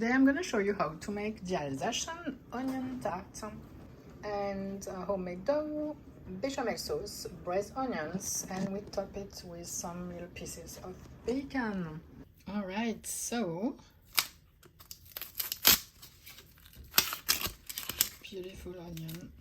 Today I'm going to show you how to make the Alsatian Onion Tart and homemade dough, bechamel sauce, braised onions, and we top it with some little pieces of bacon. Alright, so beautiful onion.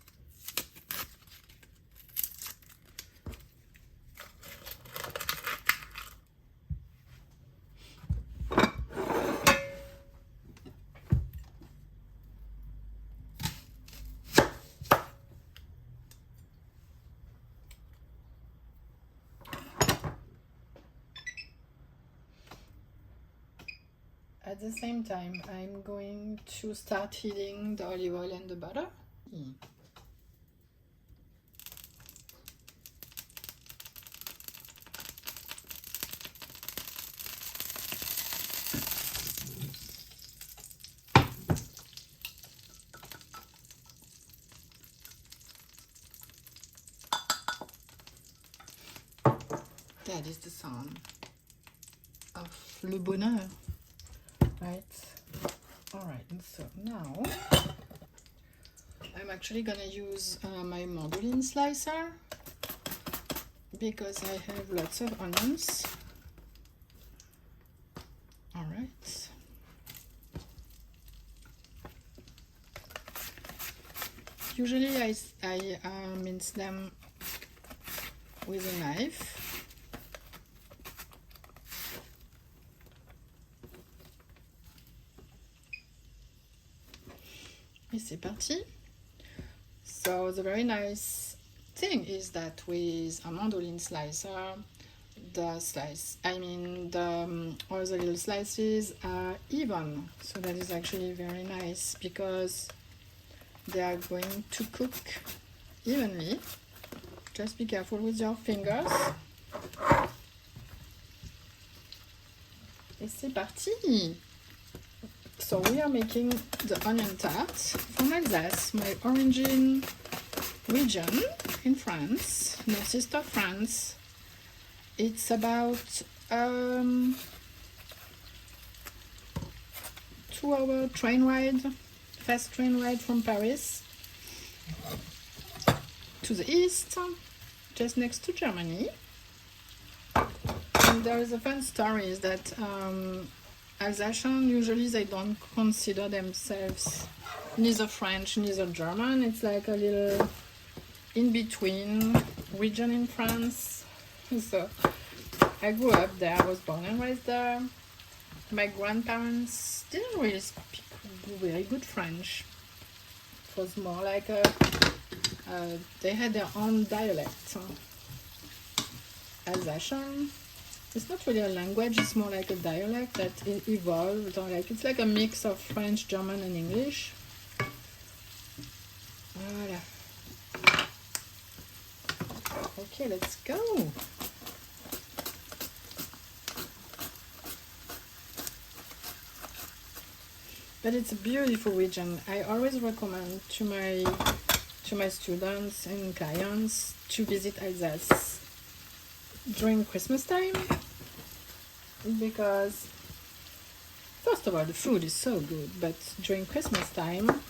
At the same time, I'm going to start heating the olive oil and the butter. That is the sound of le bonheur. Right, all right, so now I'm actually gonna use my mandolin slicer because I have lots of onions. All right, usually I mince them with a knife. Et c'est parti. So the very nice thing is that with a mandolin slicer, all the little slices are even. So that is actually very nice because they are going to cook evenly. Just be careful with your fingers. Et c'est parti. So we are making the onion tart from Alsace, my origin region in France, northeast of France. It's about 2-hour train ride, fast train ride from Paris to the east, just next to Germany. And there is a fun story is that Alsatian, usually they don't consider themselves neither French, neither German. It's like a little in-between region in France. So I grew up there, I was born and raised there. My grandparents didn't really speak very good French. It was more like they had their own dialect. Alsatian. It's not really a language, it's more like a dialect that evolved, or like it's like a mix of French, German, and English. Voilà. Okay, let's go. But it's a beautiful region. I always recommend to my students and clients to visit Alsace during Christmas time because first of all the food is so good, but during Christmas time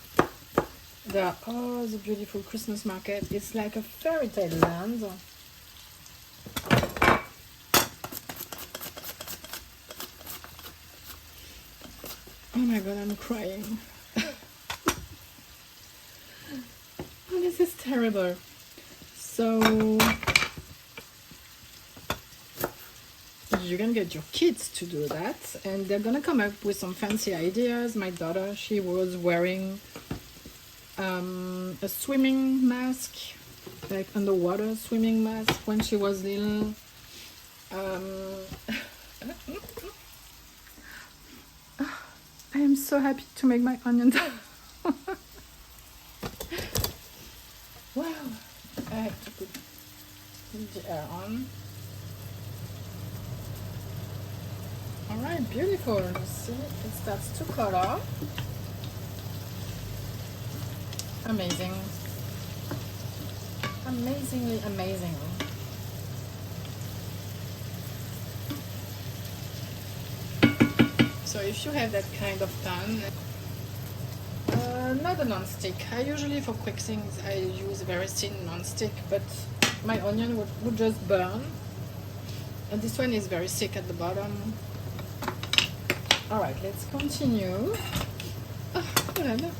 there are all the beautiful Christmas market. It's like a fairy tale land. Oh my god, I'm crying. Oh, this is terrible. So you can get your kids to do that and they're gonna come up with some fancy ideas. My daughter, she was wearing a swimming mask, like underwater swimming mask when she was little. I am so happy to make my onion tart. Wow, I have to put the air on. Alright, beautiful. You see, it starts to color. Amazing. Amazingly amazing. So if you have that kind of pan, not a non-stick. I usually for quick things I use a very thin non-stick, but my onion would just burn. And this one is very thick at the bottom. Alright, let's continue. Oh, voilà.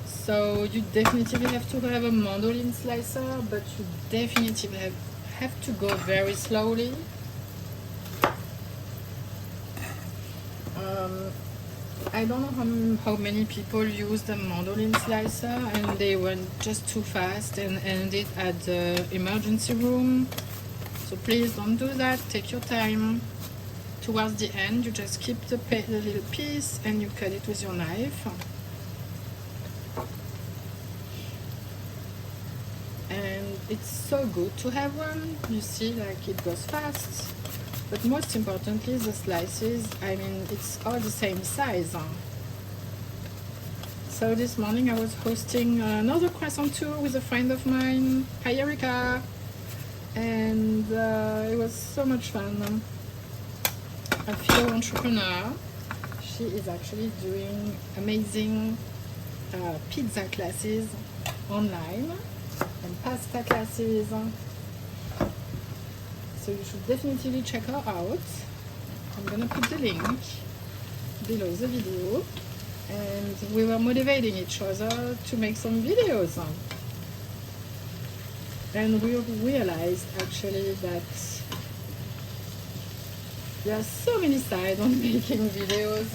So you definitely have to have a mandolin slicer, but you definitely have to go very slowly. I don't know how many people use the mandolin slicer and they went just too fast and ended at the emergency room. So please don't do that. Take your time. Towards the end, you just keep the little piece and you cut it with your knife. And it's so good to have one. You see, like it goes fast. But most importantly, the slices, I mean, it's all the same size. So this morning I was hosting another croissant tour with a friend of mine. Hi Erica! And it was so much fun. A fellow entrepreneur. She is actually doing amazing pizza classes online and pasta classes. So you should definitely check her out. I'm gonna put the link below the video. And we were motivating each other to make some videos. And we realized actually that there are so many sides on making videos.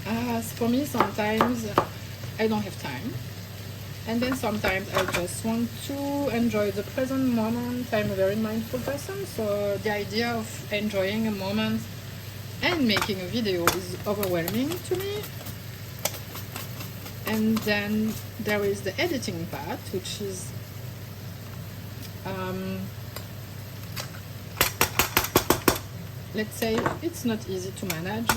As for me, sometimes I don't have time. And then sometimes I just want to enjoy the present moment. I'm a very mindful person, so the idea of enjoying a moment and making a video is overwhelming to me. And then there is the editing part, which is let's say it's not easy to manage.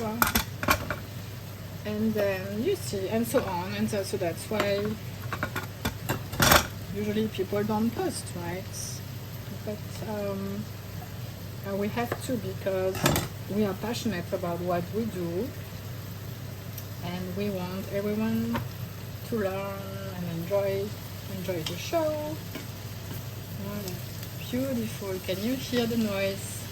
And then you see, and so on, and so that's why usually people don't post, right? But we have to, because we are passionate about what we do and we want everyone to learn and enjoy the show. Oh, that's beautiful. Can you hear the noise?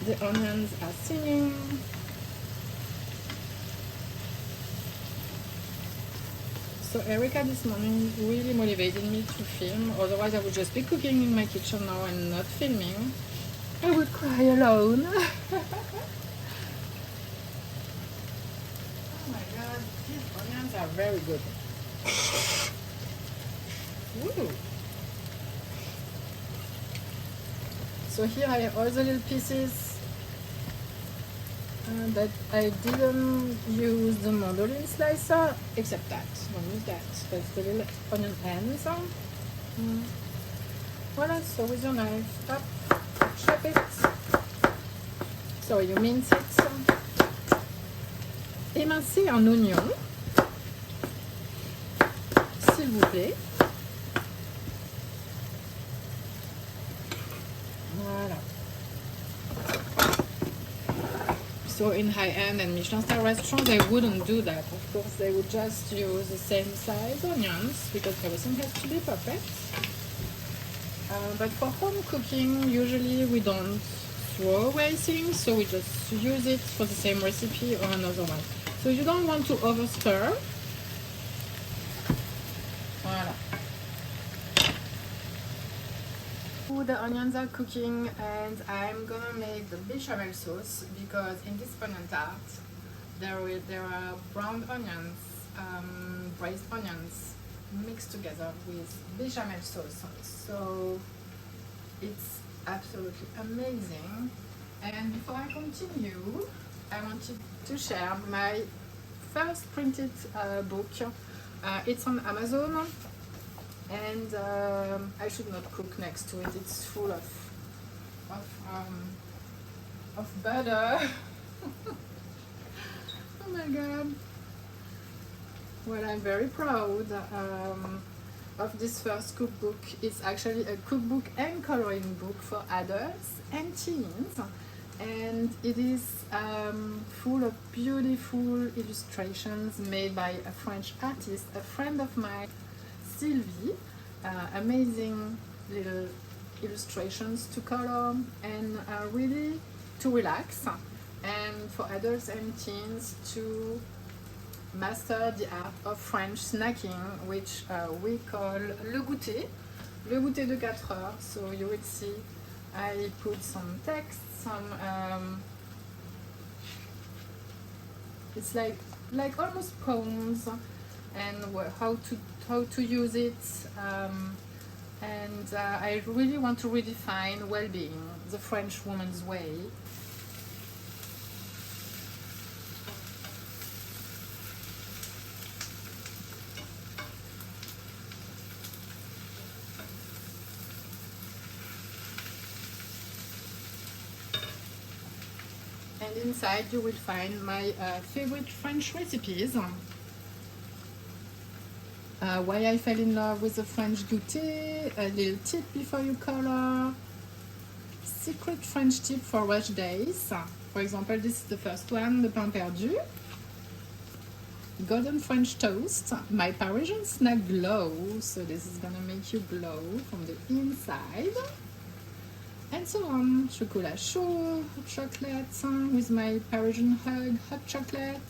The onions are singing. So Erica this morning really motivated me to film, otherwise I would just be cooking in my kitchen now and not filming. I would cry alone. Oh my god, these onions are very good. Ooh. So here I have all the little pieces that I didn't use the mandolin slicer, except that. Don't use that. That's the little onion ends. Voilà, so with your knife, up, chop it. So you mince it. Émincez un oignon, s'il vous plaît. Voilà. So in high-end and Michelin-star restaurants, they wouldn't do that. Of course, they would just use the same size onions because everything has to be perfect. But for home cooking, usually we don't throw away things, so we just use it for the same recipe or another one. So you don't want to over-stir. Voilà. The onions are cooking and I'm gonna make the bechamel sauce, because in this onion tart there are brown onions, braised onions mixed together with bechamel sauce. So it's absolutely amazing. And before I continue, I wanted to share my first printed book. It's on Amazon. And I should not cook next to it. It's full of butter. Oh my god! Well, I'm very proud. of this first cookbook is actually a cookbook and coloring book for adults and teens, and it is full of beautiful illustrations made by a French artist, a friend of mine, Sylvie. Amazing little illustrations to color and really to relax, and for adults and teens to master the art of French snacking, which we call le goûter de 4 heures. So you will see I put some text, some it's like almost poems, and how to use it, and I really want to redefine well-being the French woman's way. And inside you will find my favorite French recipes. Why I fell in love with the French goûter, a little tip before you color, secret French tip for rush days. For example, this is the first one, the pain perdu. Golden French toast, my Parisian snack glow. So this is gonna make you glow from the inside. And so on, chocolat chaud, hot chocolate, with my Parisian hug, hot chocolate.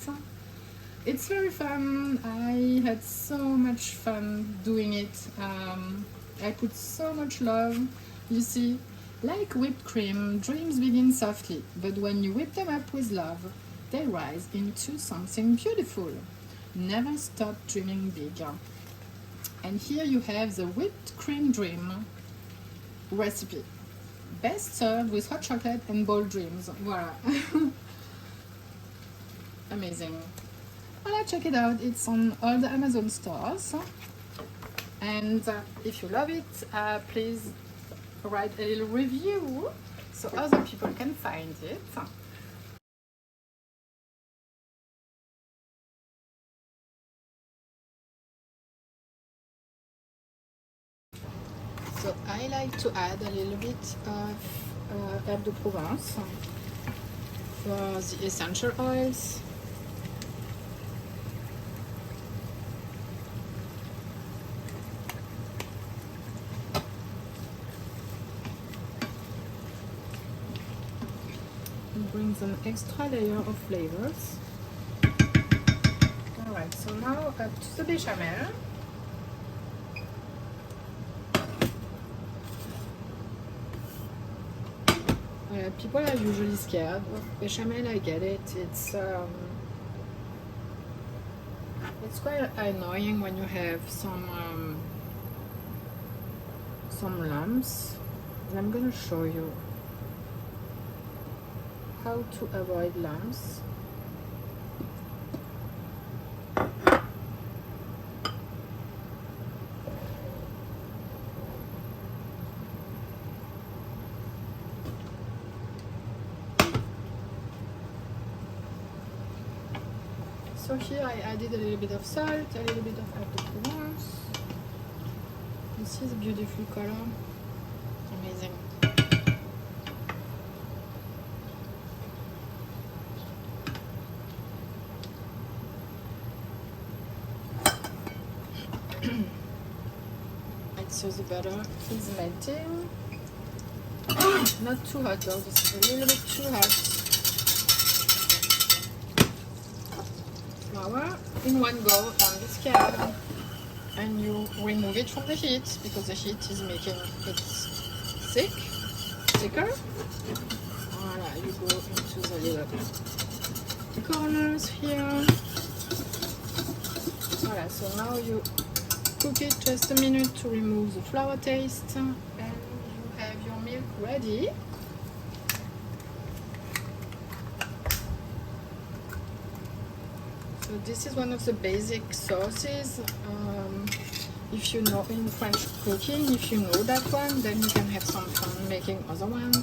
It's very fun. I had so much fun doing it. I put so much love. You see, like whipped cream, dreams begin softly, but when you whip them up with love, they rise into something beautiful. Never stop dreaming big. And here you have the whipped cream dream recipe. Best served with hot chocolate and bold dreams. Voila. Amazing. Voilà, check it out. It's on all the Amazon stores. And if you love it, please write a little review so other people can find it. So I like to add a little bit of herbe de Provence for the essential oils. It brings an extra layer of flavors. Alright, so now up to the bechamel. People are usually scared of bechamel. I get it. It's quite annoying when you have some lumps. And I'm gonna show you how to avoid lumps. So here I added a little bit of salt, a little bit of herbe de Provence. This is a beautiful color. Amazing. Right, so the butter is melting. Not too hot though, this is a little bit too hot. Flour in one go on the scale, and you remove it from the heat because the heat is making it thicker. Voila, you go into the little corners here. Voila, so now you cook it just a minute to remove the flour taste, and you have your milk ready. So this is one of the basic sauces. If you know in French cooking, if you know that one, then you can have some fun making other ones.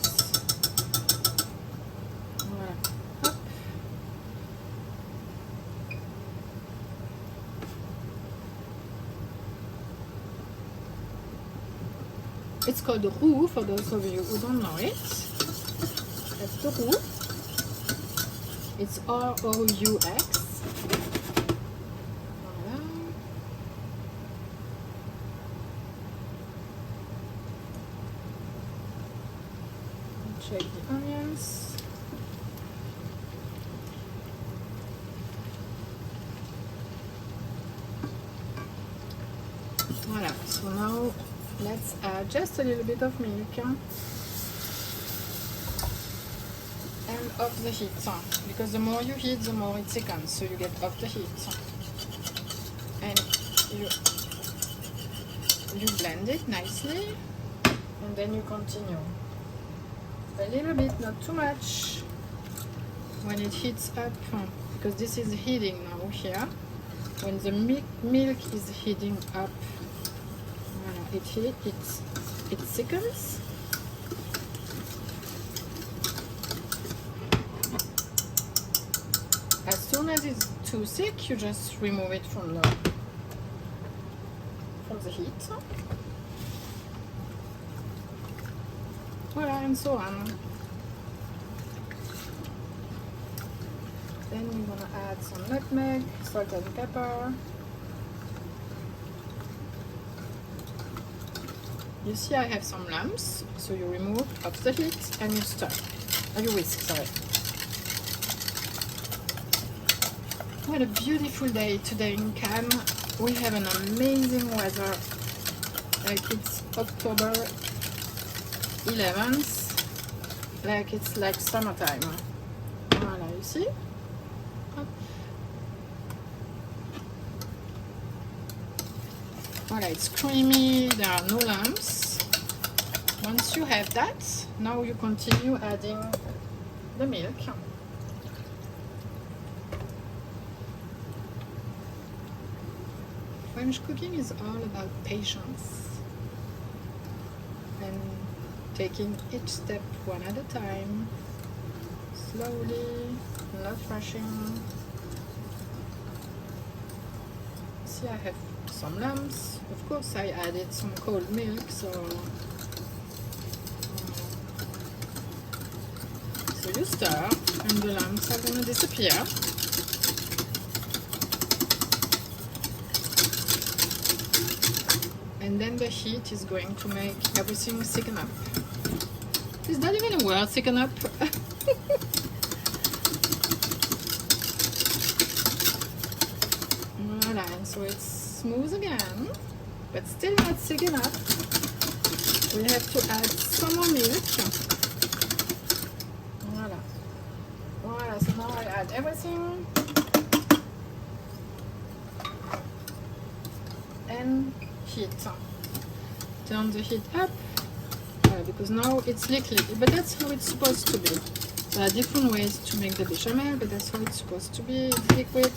Voilà. Hop. It's called roux for those of you who don't know it. That's the roux. It's R-O-U-X. Voilà. Check the onions. Voilà, so now let's add just a little bit of milk and off the heat, because the more you heat, the more it thickens, so you get off the heat. And you blend it nicely, and then you continue. A little bit, not too much, when it heats up, because this is heating now here. When the milk is heating up, it thickens. As soon as it's too thick, you just remove it from the heat. Voila, and so on. Then you're gonna add some nutmeg, salt and pepper. You see I have some lumps, so you remove off the heat and you stir, or you whisk, sorry. What a beautiful day today in Cannes. We have an amazing weather, like it's October 11th, like it's like summertime. Voilà, you see? Voilà, it's creamy, there are no lumps. Once you have that, now you continue adding the milk. French cooking is all about patience and taking each step one at a time, slowly, not rushing. See, I have some lumps. Of course, I added some cold milk, so you stir, and the lumps are gonna disappear. And then the heat is going to make everything thicken up. Is that even a word, thicken up? Voilà, and so it's smooth again, but still not thick enough. We have to add some more milk. Voilà. Voilà, so now I add everything. And heat. Turn the heat up, because now it's liquid, but that's how it's supposed to be. There are different ways to make the bechamel, but that's how it's supposed to be. It's liquid.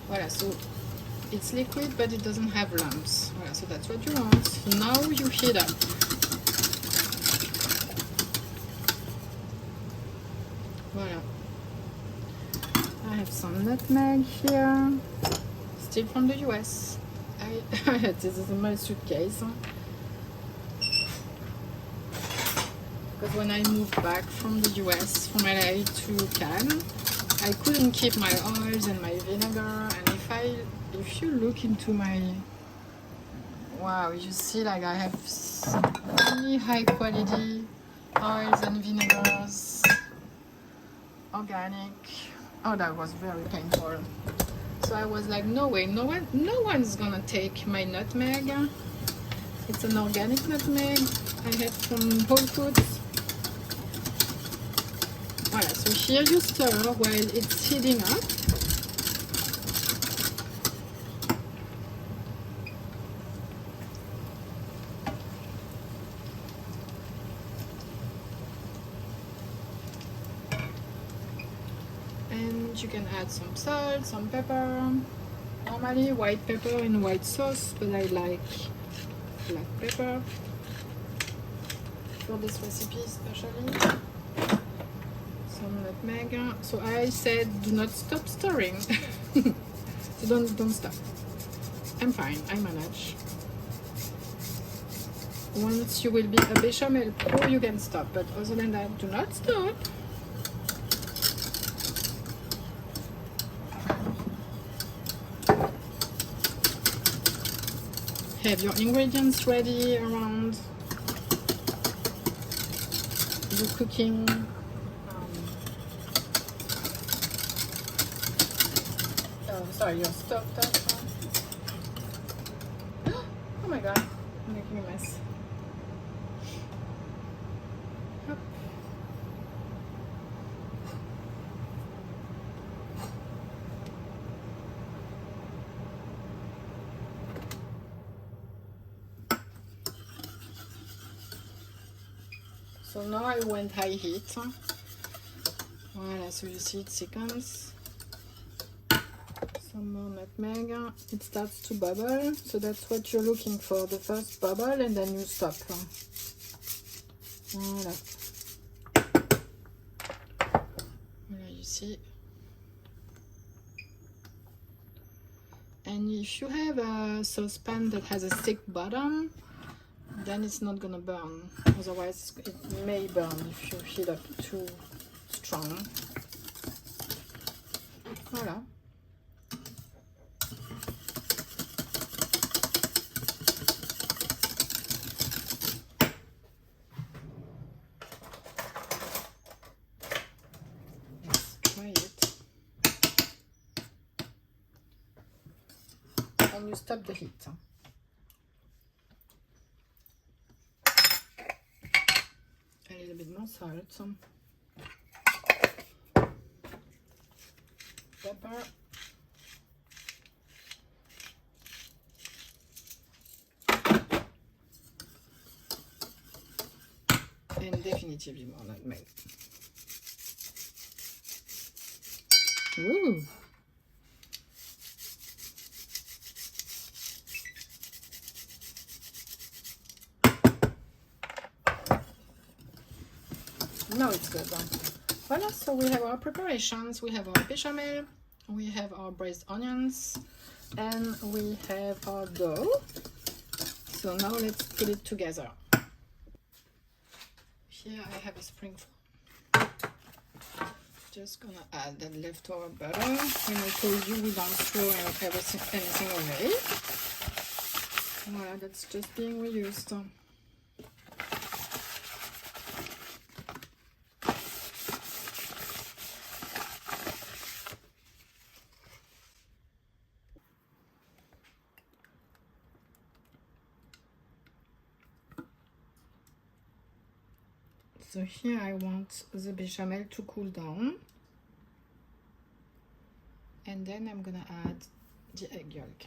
Voilà, so it's liquid, but it doesn't have lumps. Voilà, so that's what you want. So now you heat up. Voilà. I have some nutmeg here, still from the US. This is in my suitcase. Because when I moved back from the US, from LA to Cannes, I couldn't keep my oils and my vinegar. And if you look into my, wow, you see like I have really high quality oils and vinegars. Organic. Oh, that was very painful. So I was like, no way, no one's gonna take my nutmeg. It's an organic nutmeg I had from Whole Foods. Voilà, so here you stir while it's heating up. And you can add some salt, some pepper. Normally white pepper in white sauce, but I like black pepper for this recipe especially. some nutmeg. So I said do not stop stirring. So don't stop. I'm fine, I manage. Once you will be a bechamel pro, you can stop, but other than that, do not stop. Have your ingredients ready around the cooking. Sorry, your stove top. Oh my god, I'm making a mess. Hop. So now I went high heat. Voilà, so you see it seconds. Some more nutmeg. It starts to bubble, so that's what you're looking for, the first bubble, and then you stop. Voilà. Voilà, you see. And if you have a saucepan that has a thick bottom, then it's not gonna burn. Otherwise, it may burn if you heat up too strong. Voilà. And you stop the heat. A little bit more salt, pepper, and definitively more nutmeg. Ooh. Now it's good. Voilà, so we have our preparations. We have our bechamel, we have our braised onions, and we have our dough. So now let's put it together. Here I have a spoonful. Just gonna add that leftover butter. And I told you we don't throw anything away. Voilà, that's just being reused. So here I want the bechamel to cool down, and then I'm gonna add the egg yolk.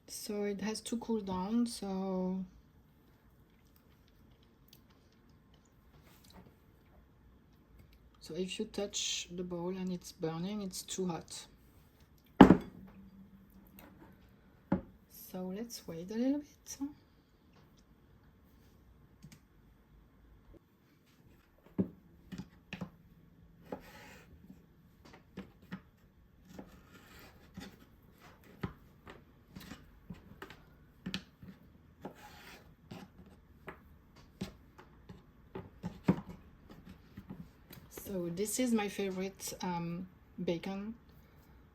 So it has to cool down, so if you touch the bowl and it's burning, it's too hot. So let's wait a little bit. So this is my favorite bacon.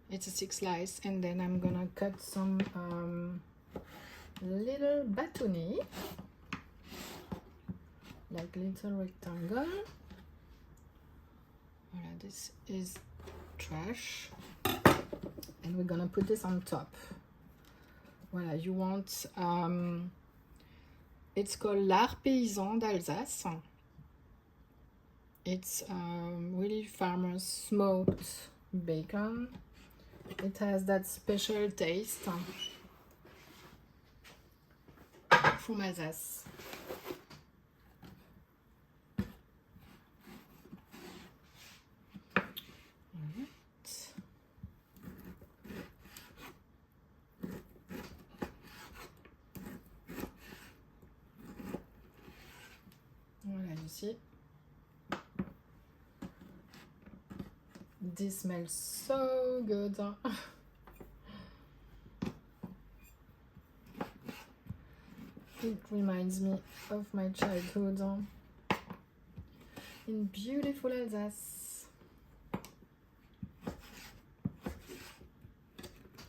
It's a 6 slice, and then I'm gonna cut some little bâtonnets, like little rectangle. Voilà, this is trash, and we're gonna put this on top. Voilà, you want it's called L'Art Paysan d'Alsace. It's really farmers smoked bacon. It has that special taste from Alsace. see. This smells so good. It reminds me of my childhood in beautiful Alsace.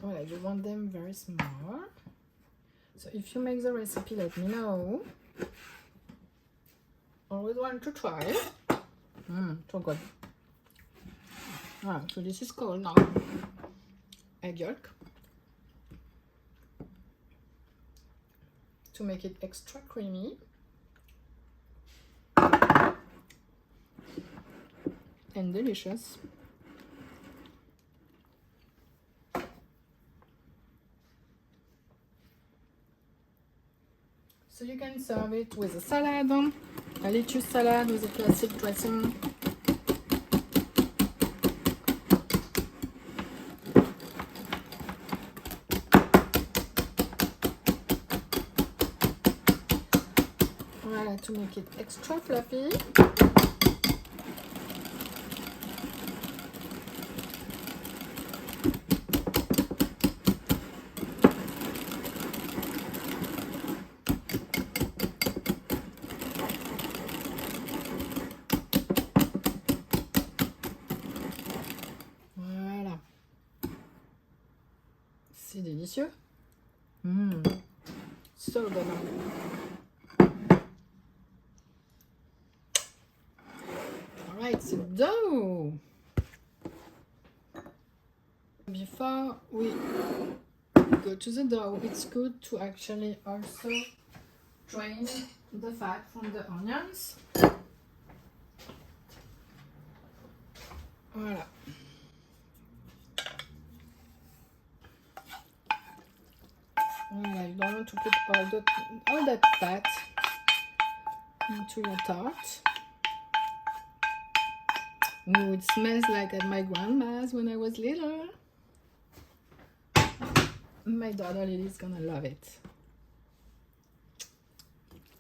Well, I just want them very small. So if you make the recipe, let me know. Always want to try it. So good. So this is cold now. Egg yolk. To make it extra creamy. And delicious. So you can serve it with a salad, a lettuce salad with a classic dressing. Voilà, to make it extra fluffy. C'est délicieux. So good. Alright, so dough. Before we go to the dough, it's good to actually also drain the fat from the onions. Voilà. You don't want to put all that fat into your tart. Ooh, it smells like at my grandma's when I was little. My daughter Lily's gonna love it.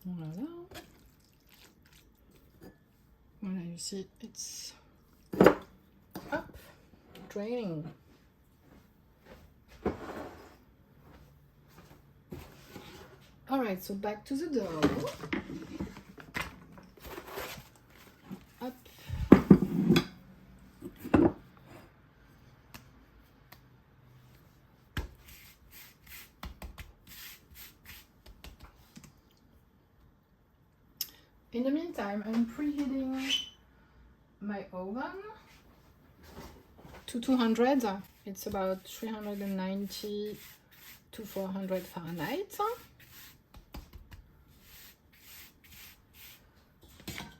Voila. Voilà, you see it's up, draining. Alright, so back to the dough. Up. In the meantime, I'm preheating my oven to 200. It's about 390 to 400 Fahrenheit.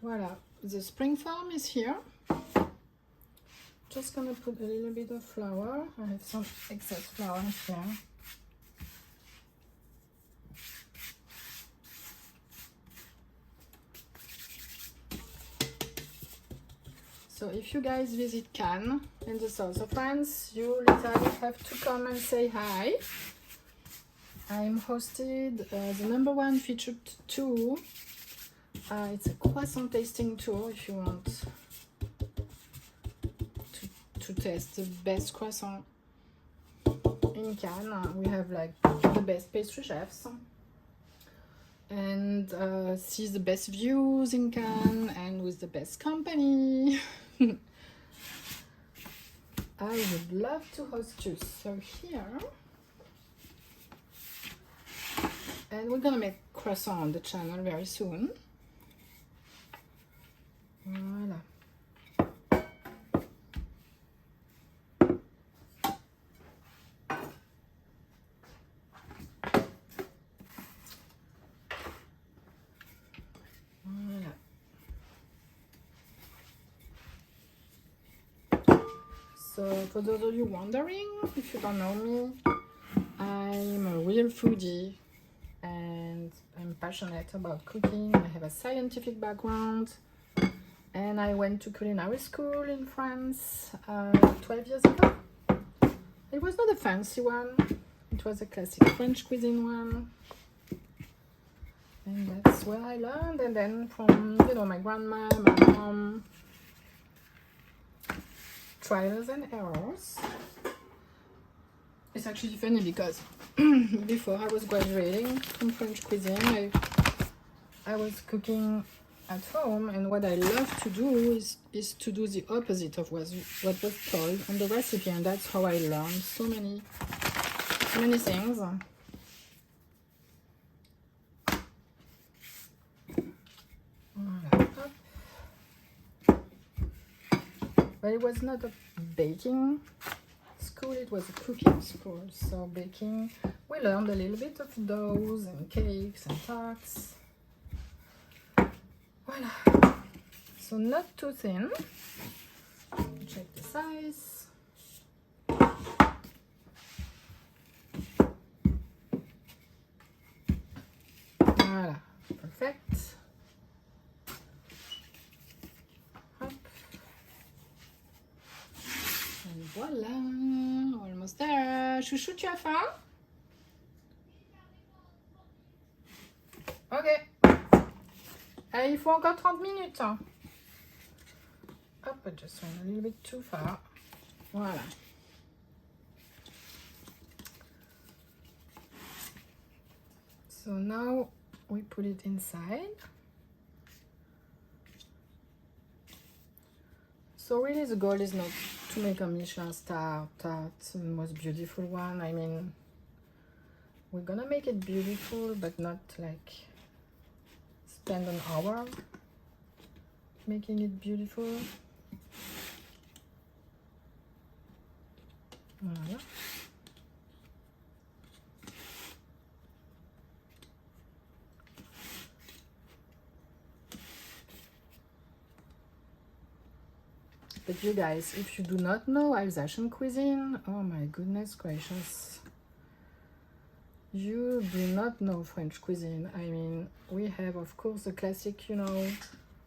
Voila, the spring form is here. Just gonna put a little bit of flour. I have some excess flour here. So if you guys visit Cannes in the south of France, you literally have to come and say hi. I'm hosted the #1 featured tour. It's a croissant tasting tour if you want to taste the best croissant in Cannes. We have like the best pastry chefs and see the best views in Cannes and with the best company. I would love to host you. So here, and we're gonna make croissant on the channel very soon. Voilà. Voilà. So for those of you wondering, if you don't know me, I'm a real foodie and I'm passionate about cooking. I have a scientific background. And I went to culinary school in France 12 years ago. It was not a fancy one. It was a classic French cuisine one. And that's where I learned. And then from, you know, my grandma, my mom, trials and errors. It's actually funny because before I was graduating from French cuisine, I was cooking at home, and what I love to do is to do the opposite of what was told on the recipe, and that's how I learned so many things. But it was not a baking school, it was a cooking school. So baking, we learned a little bit of doughs and cakes and tarts. Voila. So not too thin. Check the size. Voila, perfect. Hop. And voila, almost there. Chouchou, tu as faim? Ok. Il faut encore 30 minutes. Hop, I just went a little bit too far. Voilà. So now we put it inside. So really the goal is not to make a Michelin star tart, the most beautiful one. I mean, we're gonna make it beautiful, but not like spend an hour making it beautiful. Voilà. But you guys, if you do not know Alsatian cuisine, oh my goodness gracious, you do not know French cuisine. I mean, we have of course the classic, you know,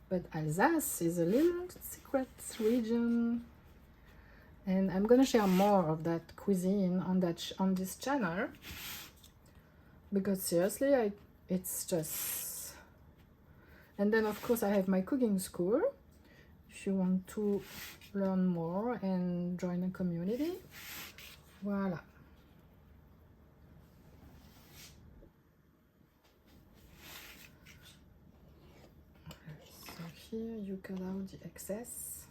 but Alsace is a little secret region, and I'm gonna share more of that cuisine on this channel, because seriously, it's just. And then of course I have my cooking school if you want to learn more and join a community. Voila. So here you cut out the excess.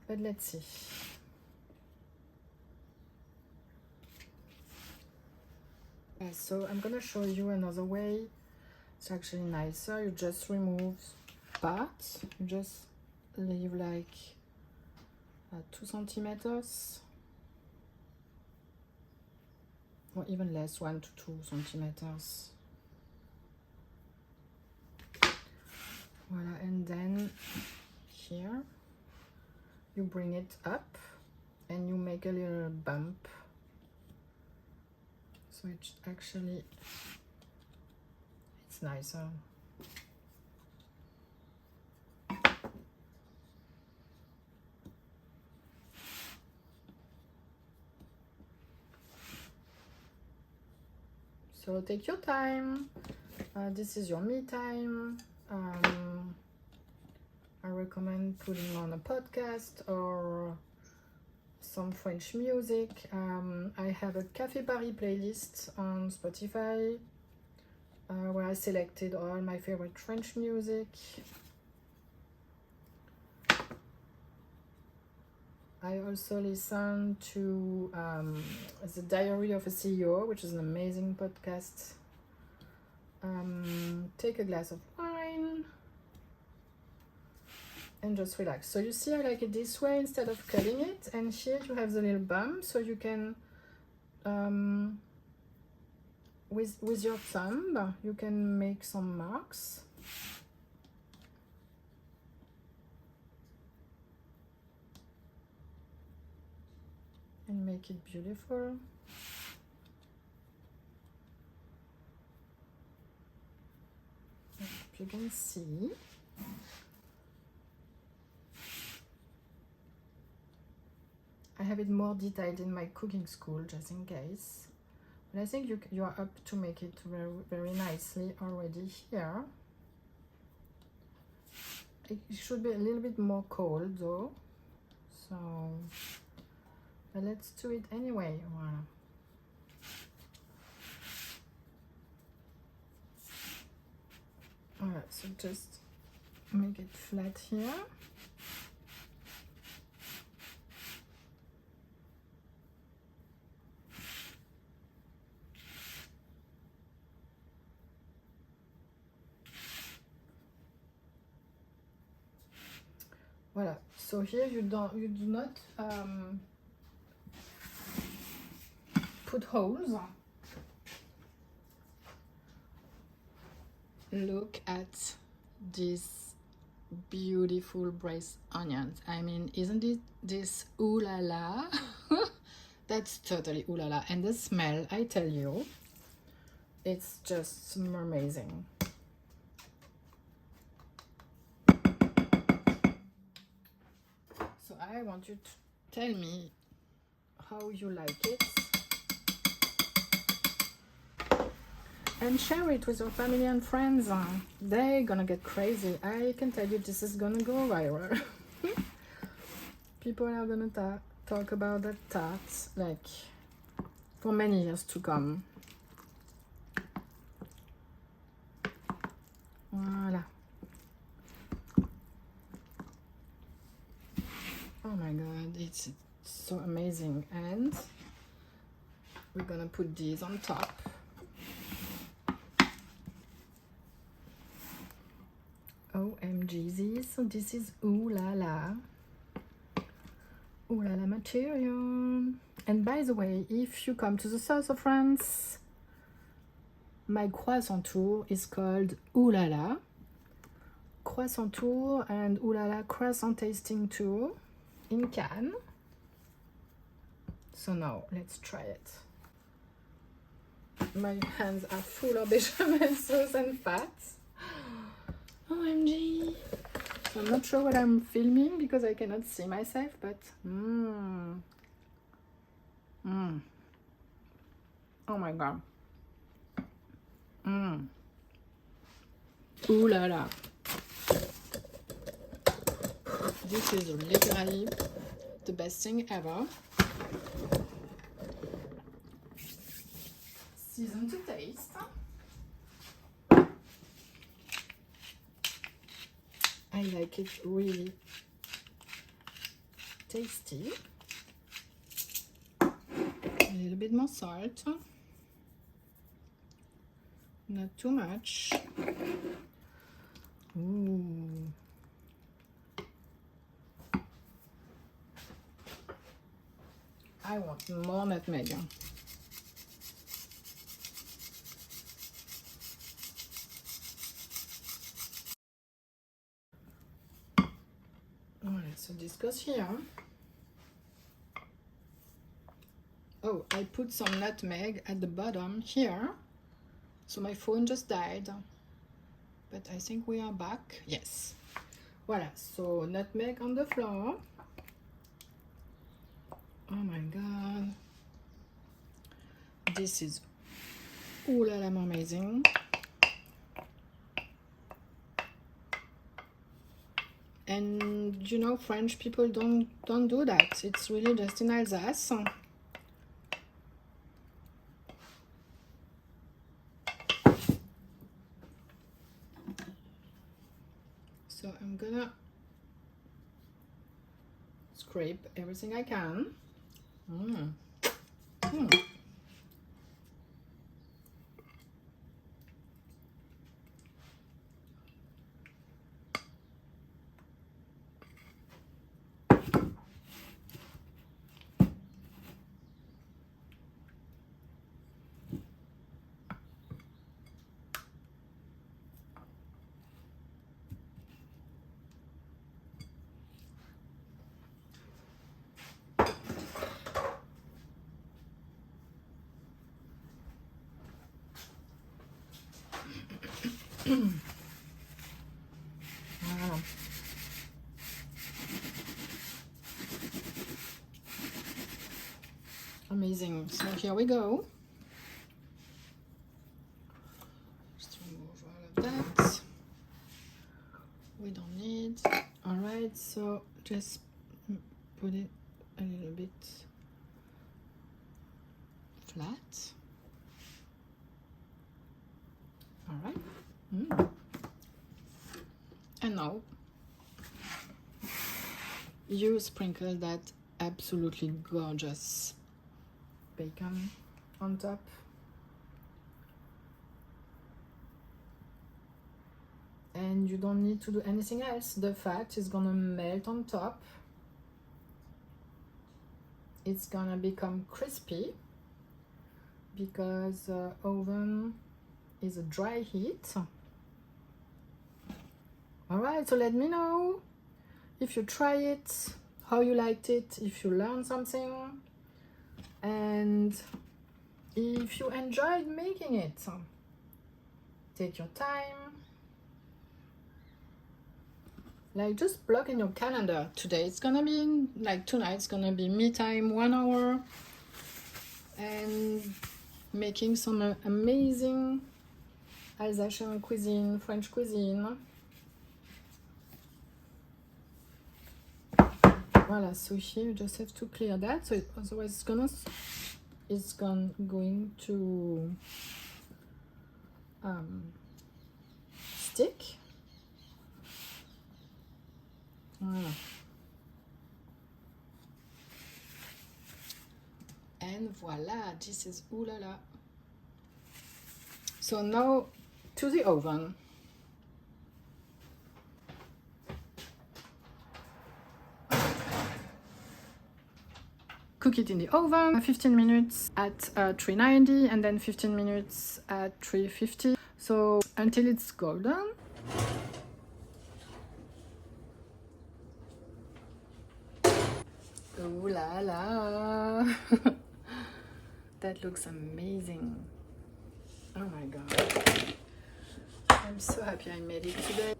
But let's see. So I'm gonna show you another way. It's actually nicer. You just remove parts. You just leave like 2 centimeters, or even less, 1 to 2 centimeters. Voila, and then here you bring it up and you make a little bump. So it's actually, it's nicer. So take your time. This is your me time. I recommend putting on a podcast or some French music. I have a Café Paris playlist on Spotify where I selected all my favorite French music. I also listen to The Diary of a CEO, which is an amazing podcast. Take a glass of wine and just relax. So you see, I like it this way instead of cutting it, and here you have the little bump, so you can with your thumb you can make some marks. And make it beautiful. You can see. I have it more detailed in my cooking school, just in case. But I think you are up to make it very, very nicely already here. It should be a little bit more cold though. So, but let's do it anyway. Voilà. Alright, so just make it flat here. Voilà, so here you do not put holes. Look at these beautiful braised onions. I mean, isn't it this ooh la la? That's totally ooh la la. And the smell, I tell you, it's just amazing. So I want you to tell me how you like it. And share it with your family and friends. They're gonna get crazy. I can tell you this is gonna go viral. People are gonna talk about that tart like for many years to come. Voila. Oh my god, it's so amazing. And we're gonna put these on top. OMG, this is ooh la la. Ooh la la material. And by the way, if you come to the south of France, my croissant tour is called ooh la la croissant tour and ooh la la croissant tasting tour in Cannes. So now let's try it. My hands are full of bechamel sauce and fat. OMG. So I'm not sure what I'm filming because I cannot see myself, but oh my god. Ooh la la. This is literally the best thing ever. Season to taste. I like it really tasty. A little bit more salt. Not too much. Ooh. I want more nutmeg. Alright, so this goes here. Oh, I put some nutmeg at the bottom here. So my phone just died. But I think we are back. Yes. Voila, so nutmeg on the floor. Oh my god. This is ooh la la amazing. And you know, French people don't do that. It's really just in Alsace. So I'm gonna scrape everything I can. Amazing. So here we go. Just remove all of that. We don't need. All right, so just put it a little bit flat. All right. And now you sprinkle that absolutely gorgeous bacon on top. And you don't need to do anything else. The fat is gonna melt on top. It's gonna become crispy because the oven is a dry heat. All right, so let me know if you try it, how you liked it, if you learned something, and if you enjoyed making it. Take your time. Like, just block in your calendar. Today it's gonna be, like tonight, it's gonna be me time, 1 hour, and making some amazing Alsatian cuisine, French cuisine. Voila, so here you just have to clear that, so otherwise it's going to stick. Voilà. And voila, this is ooh la la. So now to the oven. Cook it in the oven, 15 minutes at 390 and then 15 minutes at 350. So until it's golden. Ooh la la. That looks amazing. Oh my god. I'm so happy I made it today.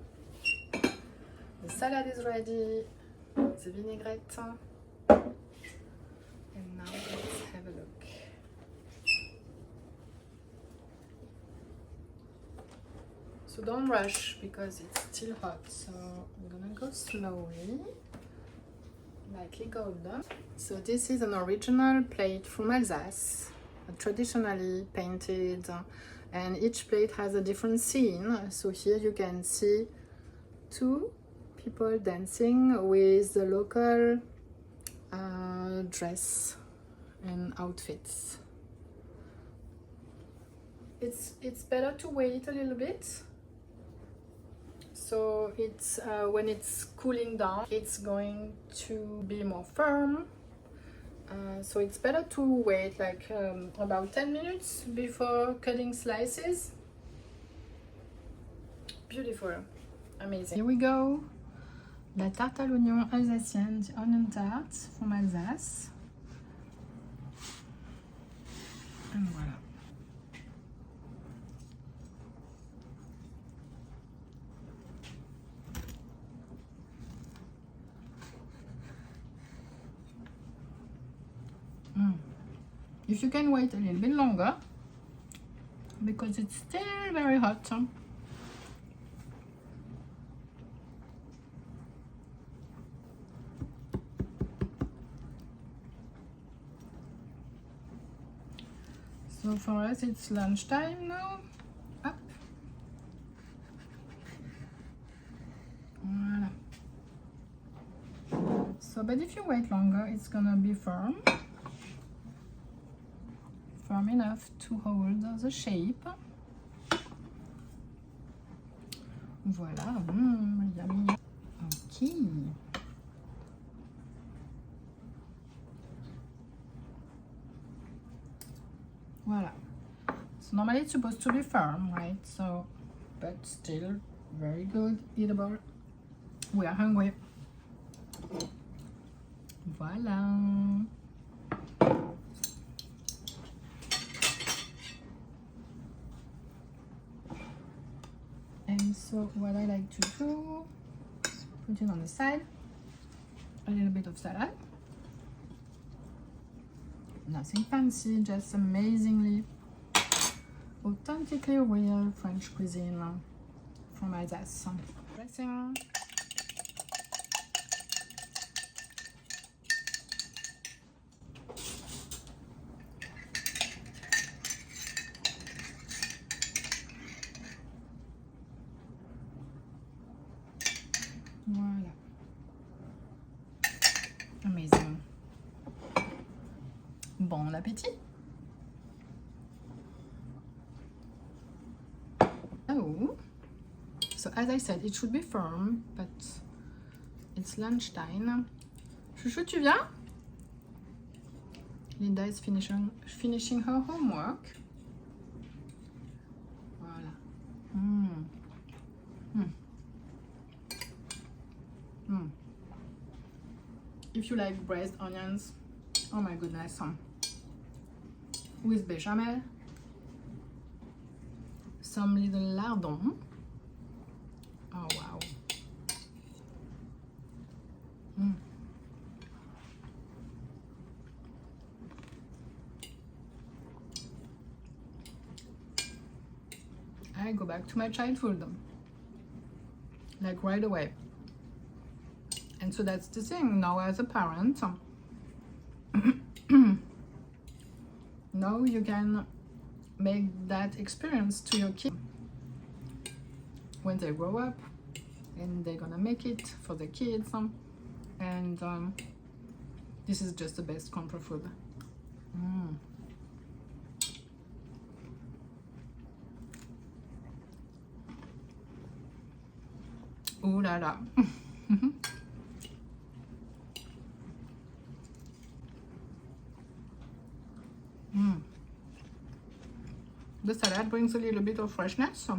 The salad is ready. The vinaigrette. And now let's have a look. So don't rush because it's still hot. So I'm gonna go slowly. Lightly golden. So this is an original plate from Alsace, traditionally painted, and each plate has a different scene. So here you can see 2 people dancing with the local dress and outfits. It's better to wait a little bit. So it's when it's cooling down, it's going to be more firm. So it's better to wait like about 10 minutes before cutting slices. Beautiful, amazing. Here we go. La tarte à l'oignon Alsacian Onion Tart from Alsace. And voilà. If you can wait a little bit longer, because it's still very hot. So for us it's lunchtime now. Up. Voilà. So but if you wait longer, it's gonna be firm enough to hold the shape. Voilà. Yummy. Okay. Voila. So normally it's supposed to be firm, right? So, but still very good, eatable. We are hungry. Voila. And so what I like to do is put it on the side, a little bit of salad. Nothing fancy, just amazingly, authentically real French cuisine from Alsace. Dressing. Voilà. Amazing. Bon appétit. Oh, so as I said, it should be firm, but it's lunchtime. Chouchou, tu viens? Linda is finishing her homework. Voilà. If you like braised onions, oh my goodness, with bechamel, some little lardons. Oh wow. I go back to my childhood, like right away. And so that's the thing now as a parent. Now you can make that experience to your kids when they grow up, and they're gonna make it for the kids. And this is just the best comfort food. Ooh la la. The salad brings a little bit of freshness.